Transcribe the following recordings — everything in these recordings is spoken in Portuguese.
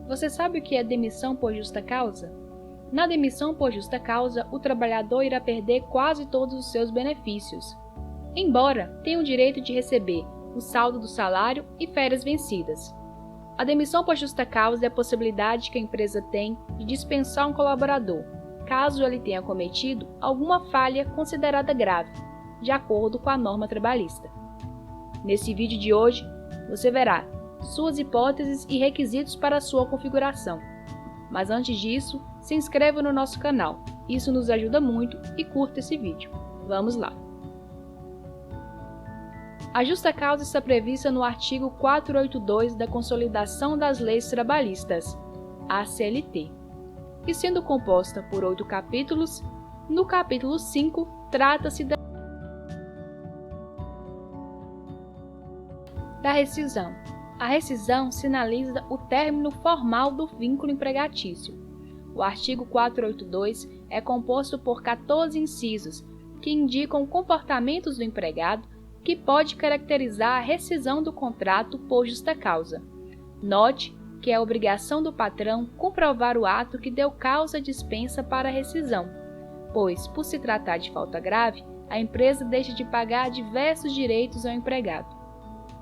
Você sabe o que é demissão por justa causa? Na demissão por justa causa, o trabalhador irá perder quase todos os seus benefícios, embora tenha o direito de receber o saldo do salário e férias vencidas. A demissão por justa causa é a possibilidade que a empresa tem de dispensar um colaborador, caso ele tenha cometido alguma falha considerada grave, de acordo com a norma trabalhista. Nesse vídeo de hoje, você verá suas hipóteses e requisitos para a sua configuração. Mas antes disso, se inscreva no nosso canal, isso nos ajuda muito, e curta esse vídeo. Vamos lá! A justa causa está prevista no artigo 482 da Consolidação das Leis Trabalhistas, a CLT, e sendo composta por 8 capítulos, no capítulo 5 trata-se da rescisão. A rescisão sinaliza o término formal do vínculo empregatício. O artigo 482 é composto por 14 incisos que indicam comportamentos do empregado que pode caracterizar a rescisão do contrato por justa causa. Note que é obrigação do patrão comprovar o ato que deu causa à dispensa para a rescisão, pois, por se tratar de falta grave, a empresa deixa de pagar diversos direitos ao empregado.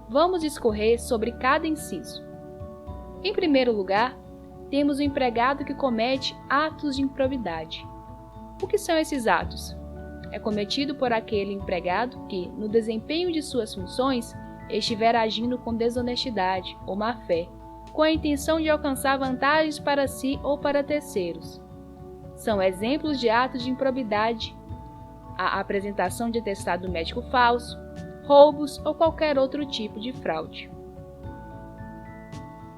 Vamos discorrer sobre cada inciso. Em primeiro lugar, temos o empregado que comete atos de improbidade. O que são esses atos? É cometido por aquele empregado que, no desempenho de suas funções, estiver agindo com desonestidade ou má-fé, com a intenção de alcançar vantagens para si ou para terceiros. São exemplos de atos de improbidade a apresentação de atestado médico falso, roubos ou qualquer outro tipo de fraude.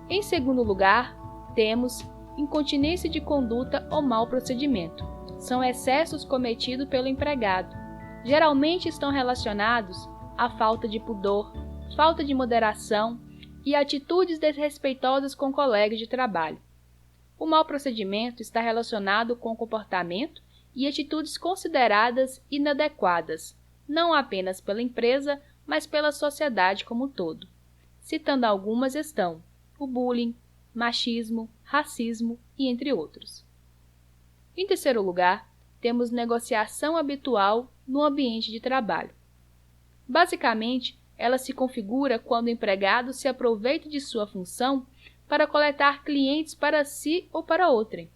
Em segundo lugar, temos incontinência de conduta ou mau procedimento. São excessos cometidos pelo empregado. Geralmente estão relacionados à falta de pudor, falta de moderação e atitudes desrespeitosas com colegas de trabalho. O mau procedimento está relacionado com comportamento e atitudes consideradas inadequadas, não apenas pela empresa, mas pela sociedade como um todo. Citando algumas estão o bullying, machismo, racismo e entre outros. Em terceiro lugar, temos negociação habitual no ambiente de trabalho. Basicamente, ela se configura quando o empregado se aproveita de sua função para coletar clientes para si ou para outrem.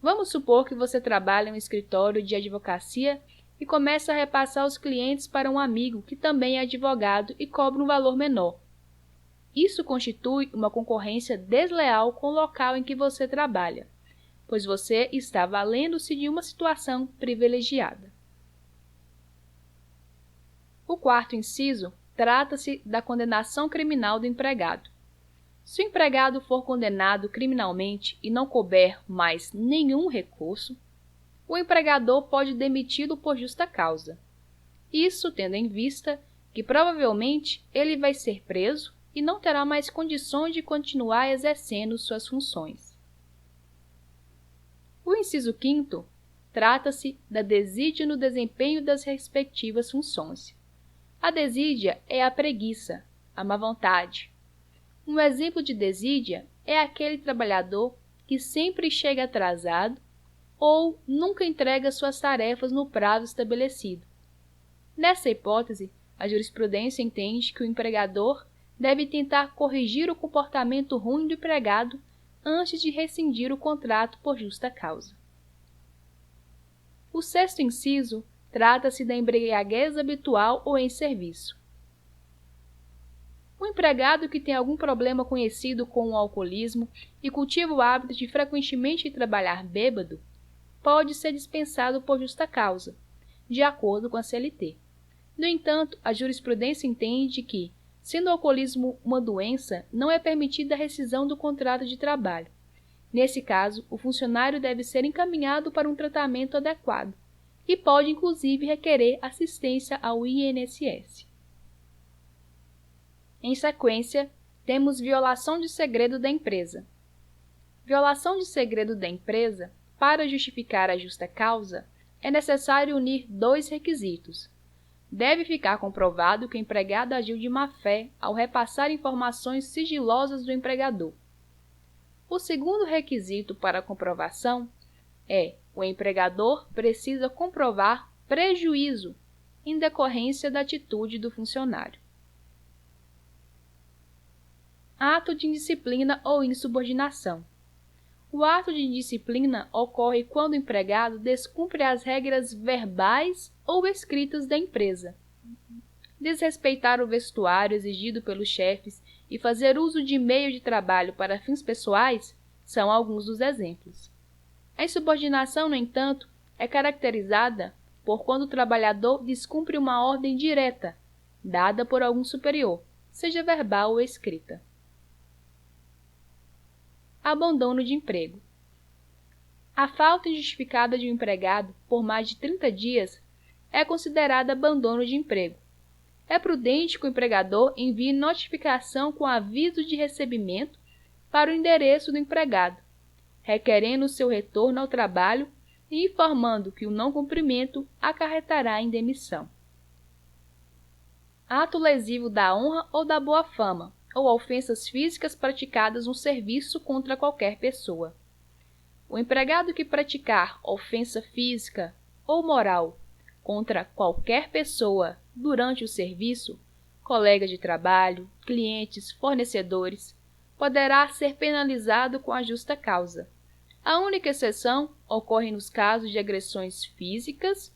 Vamos supor que você trabalha em um escritório de advocacia e começa a repassar os clientes para um amigo que também é advogado e cobra um valor menor. Isso constitui uma concorrência desleal com o local em que você trabalha, pois você está valendo-se de uma situação privilegiada. O quarto inciso trata-se da condenação criminal do empregado. Se o empregado for condenado criminalmente e não couber mais nenhum recurso, o empregador pode demiti-lo por justa causa. Isso tendo em vista que provavelmente ele vai ser preso e não terá mais condições de continuar exercendo suas funções. O inciso 5º trata-se da desídia no desempenho das respectivas funções. A desídia é a preguiça, a má vontade. Um exemplo de desídia é aquele trabalhador que sempre chega atrasado ou nunca entrega suas tarefas no prazo estabelecido. Nessa hipótese, a jurisprudência entende que o empregador deve tentar corrigir o comportamento ruim do empregado antes de rescindir o contrato por justa causa. O sexto inciso trata-se da embriaguez habitual ou em serviço. O empregado que tem algum problema conhecido com o alcoolismo e cultiva o hábito de frequentemente trabalhar bêbado, pode ser dispensado por justa causa, de acordo com a CLT. No entanto, a jurisprudência entende que, sendo o alcoolismo uma doença, não é permitida a rescisão do contrato de trabalho. Nesse caso, o funcionário deve ser encaminhado para um tratamento adequado e pode, inclusive, requerer assistência ao INSS. Em sequência, temos violação de segredo da empresa. Violação de segredo da empresa, para justificar a justa causa, é necessário unir 2 requisitos. Deve ficar comprovado que o empregado agiu de má-fé ao repassar informações sigilosas do empregador. O segundo requisito para a comprovação é: o empregador precisa comprovar prejuízo em decorrência da atitude do funcionário. Ato de indisciplina ou insubordinação. O ato de indisciplina ocorre quando o empregado descumpre as regras verbais ou escritas da empresa. Desrespeitar o vestuário exigido pelos chefes e fazer uso de meio de trabalho para fins pessoais são alguns dos exemplos. A insubordinação, no entanto, é caracterizada por quando o trabalhador descumpre uma ordem direta, dada por algum superior, seja verbal ou escrita. Abandono de emprego. A falta injustificada de um empregado por mais de 30 dias é considerada abandono de emprego. É prudente que o empregador envie notificação com aviso de recebimento para o endereço do empregado, requerendo seu retorno ao trabalho e informando que o não cumprimento acarretará em demissão. Ato lesivo da honra ou da boa fama, ou ofensas físicas praticadas no serviço contra qualquer pessoa. O empregado que praticar ofensa física ou moral contra qualquer pessoa durante o serviço, colega de trabalho, clientes, fornecedores, poderá ser penalizado com a justa causa. A única exceção ocorre nos casos de agressões físicas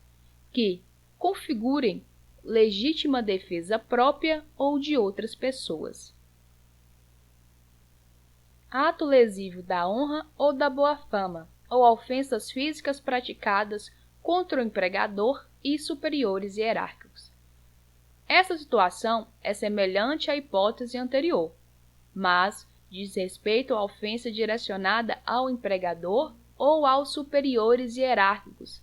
que configurem legítima defesa própria ou de outras pessoas. Ato lesivo da honra ou da boa fama, ou ofensas físicas praticadas contra o empregador e superiores hierárquicos. Essa situação é semelhante à hipótese anterior, mas diz respeito à ofensa direcionada ao empregador ou aos superiores hierárquicos.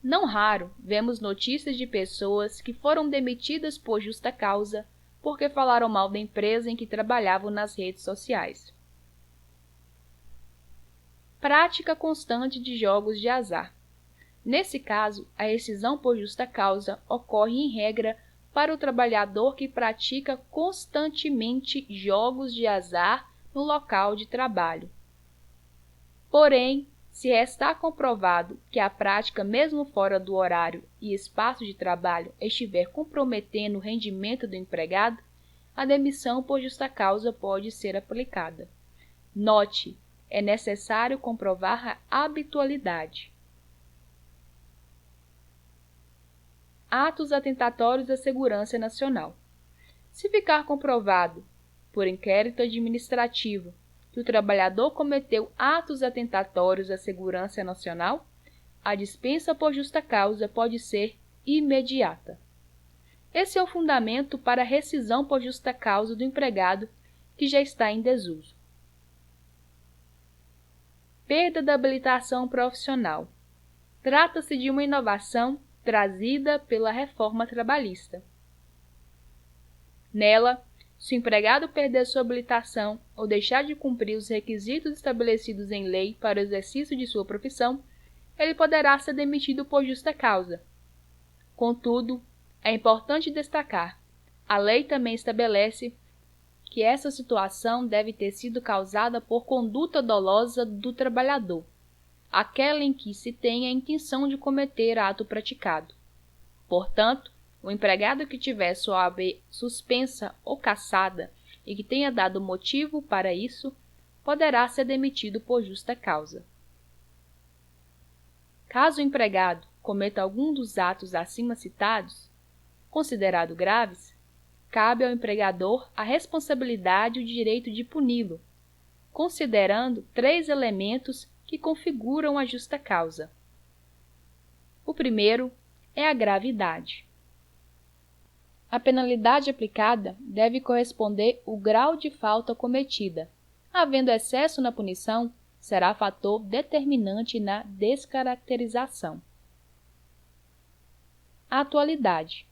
Não raro, vemos notícias de pessoas que foram demitidas por justa causa porque falaram mal da empresa em que trabalhavam nas redes sociais. Prática constante de jogos de azar. Nesse caso, a rescisão por justa causa ocorre em regra para o trabalhador que pratica constantemente jogos de azar no local de trabalho. Porém, se restar comprovado que a prática, mesmo fora do horário e espaço de trabalho, estiver comprometendo o rendimento do empregado, a demissão por justa causa pode ser aplicada. Note, é necessário comprovar a habitualidade. Atos atentatórios à segurança nacional. Se ficar comprovado, por inquérito administrativo, que o trabalhador cometeu atos atentatórios à segurança nacional, a dispensa por justa causa pode ser imediata. Esse é o fundamento para a rescisão por justa causa do empregado que já está em desuso. Perda da habilitação profissional. Trata-se de uma inovação trazida pela reforma trabalhista. Nela, se o empregado perder sua habilitação ou deixar de cumprir os requisitos estabelecidos em lei para o exercício de sua profissão, ele poderá ser demitido por justa causa. Contudo, é importante destacar, a lei também estabelece que essa situação deve ter sido causada por conduta dolosa do trabalhador, aquela em que se tem a intenção de cometer ato praticado. Portanto, o empregado que tiver sua OAB suspensa ou cassada e que tenha dado motivo para isso, poderá ser demitido por justa causa. Caso o empregado cometa algum dos atos acima citados, considerado graves, cabe ao empregador a responsabilidade e o direito de puni-lo, considerando 3 elementos que configuram a justa causa. O primeiro é a gravidade. A penalidade aplicada deve corresponder ao grau de falta cometida. Havendo excesso na punição, será fator determinante na descaracterização. A atualidade.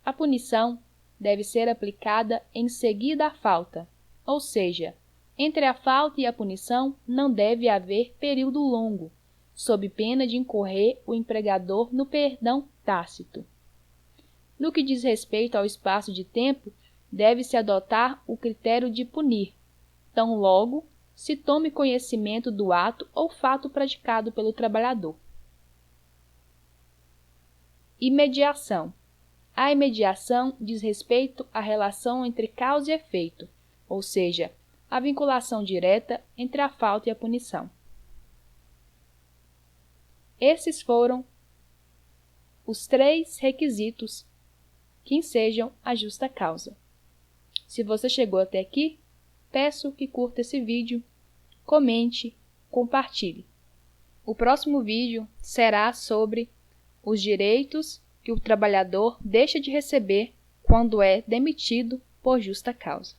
A punição deve ser aplicada em seguida à falta, ou seja, entre a falta e a punição não deve haver período longo, sob pena de incorrer o empregador no perdão tácito. No que diz respeito ao espaço de tempo, deve-se adotar o critério de punir, tão logo se tome conhecimento do ato ou fato praticado pelo trabalhador. Imediação. A imediação diz respeito à relação entre causa e efeito, ou seja, a vinculação direta entre a falta e a punição. Esses foram os 3 requisitos que ensejam a justa causa. Se você chegou até aqui, peço que curta esse vídeo, comente, compartilhe. O próximo vídeo será sobre os direitos que o trabalhador deixa de receber quando é demitido por justa causa.